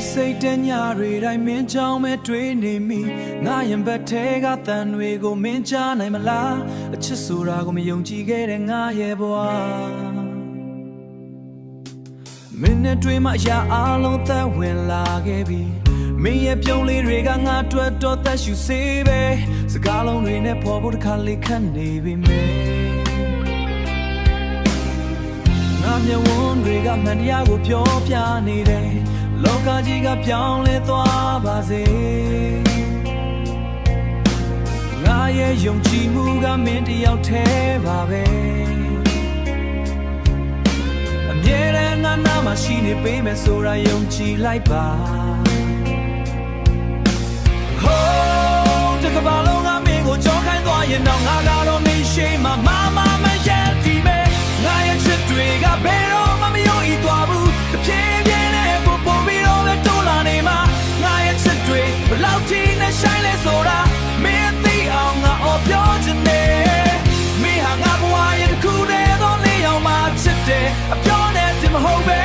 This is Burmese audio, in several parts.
စိတ်တညာတွေတိုင်းမင်းကြောင့်ပဲတွေးနေမိငါရင်ဘက်ထဲကတန်တွေကိုမင်းကြားနိုင်မလားအချစ်ဆိုတာကိုမယုံကြည်ခဲ့တဲ့ငါရဲ့ဘဝမင်းနဲ့တွေ့မှအရာအလုံးသက်ဝင်လာခဲ့ပြီမင်းရဲ့ပြုံးလေးတွေကငါအတွက်တော့သက်ရှူစေပဲစကားလုံးတွေနဲ့ပေါ်ဖို့တစ်ခါလေးခတ်နေပြီမေငါမျက်ဝန်းတွေကမှန်တရားကိုပြောပြနေတယ်လောကကြီးကပြောင်းလဲသွားပါစေငါရဲ့ယုံကြည်မှုကမင်းတယောက်တည်းပါပဲအမြဲတမ်းငါနာမှာရှိနေပေးမယ်ဆိုတာယုံကြည်လိုက်ပါဟိုးတကဘာလုံးကမင်းကိုကြောခိုင်းသွားရင်တော့ငါကတော့မင်းရှိမှမရဲ့ဒီမဲ့ငါရဲ့ချစ်တွေကဘယ်တော့မှမယုံဤသွားဘူးတဖြည်းဖြည်းနဲ့ပို့ပြီးတော့ပဲတိုးလာနေမှာငါရဲ့ချစ်တွေဘလောက်ထိနဲ့ဆိုင်လဲဆိုတာမင်းသိအောင်ငါအော်ပြောချင်တယ်မင်းဟာငါဘဝရဲ့တစ်ခုတည်းသောလေးယောက်မှချစ်တယ်အပြောနဲ့တင်မဟုတ်ပဲ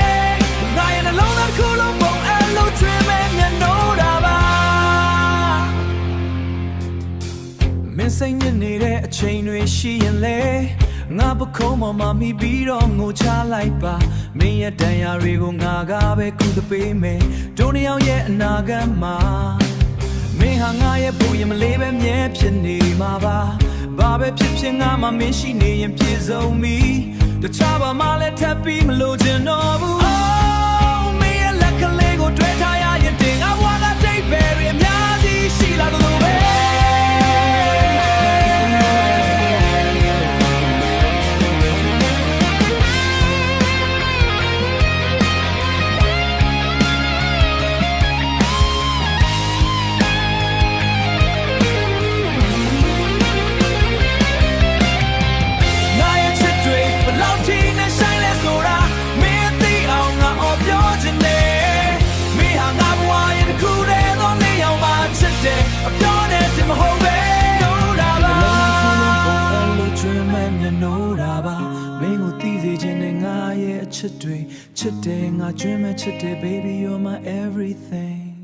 ငါရဲ့နှလုံးသားတစ်ခုလုံးပုံအဲ့လိုချွေးမဲ့မျက်နှာတာပါမင်းစိတ်ညစ်နေတဲ့အချိန်တွေရှိရင်လေငါပခုံးပေါ်မှာမိပြီးတော့ငိုချလိုက်ပါမင်းရဲ့တန်ရာတွေကိုငါကပဲကုသပေးမယ်ဒုနှစ်ယောက်ရဲ့အနာဂတ်မှာမင်းဟာငါရဲ့ဘူရင်မလေးပဲမြဲဖြစ်နေမှာပါဘာပဲဖြစ်ဖြစ်ငါမှမင်းရှိနေရင်ပြည့်စုံပြီတခြားဘာမှလည်းထပ်ပြီးမလို့ချင်တော့ဘူး Oh မင်းရဲ့လက်ကလေးကိုတွေ့ထားရရင်တင်ငါဘဝကတိတ်ပဲအများကြီးရှိလာလို့ပဲအပြောနဲ့တင်မဟုတ်ပဲလို့တာပါအဲ့လိုချွေးမဲ့မျက်နှာတာပါမင်းကိုသိစေခြင်းနဲ့ငါရဲ့အချစ်တွေချစ်တယ်ငါကျွမ်းမဲ့ချစ်တယ် baby you're my everything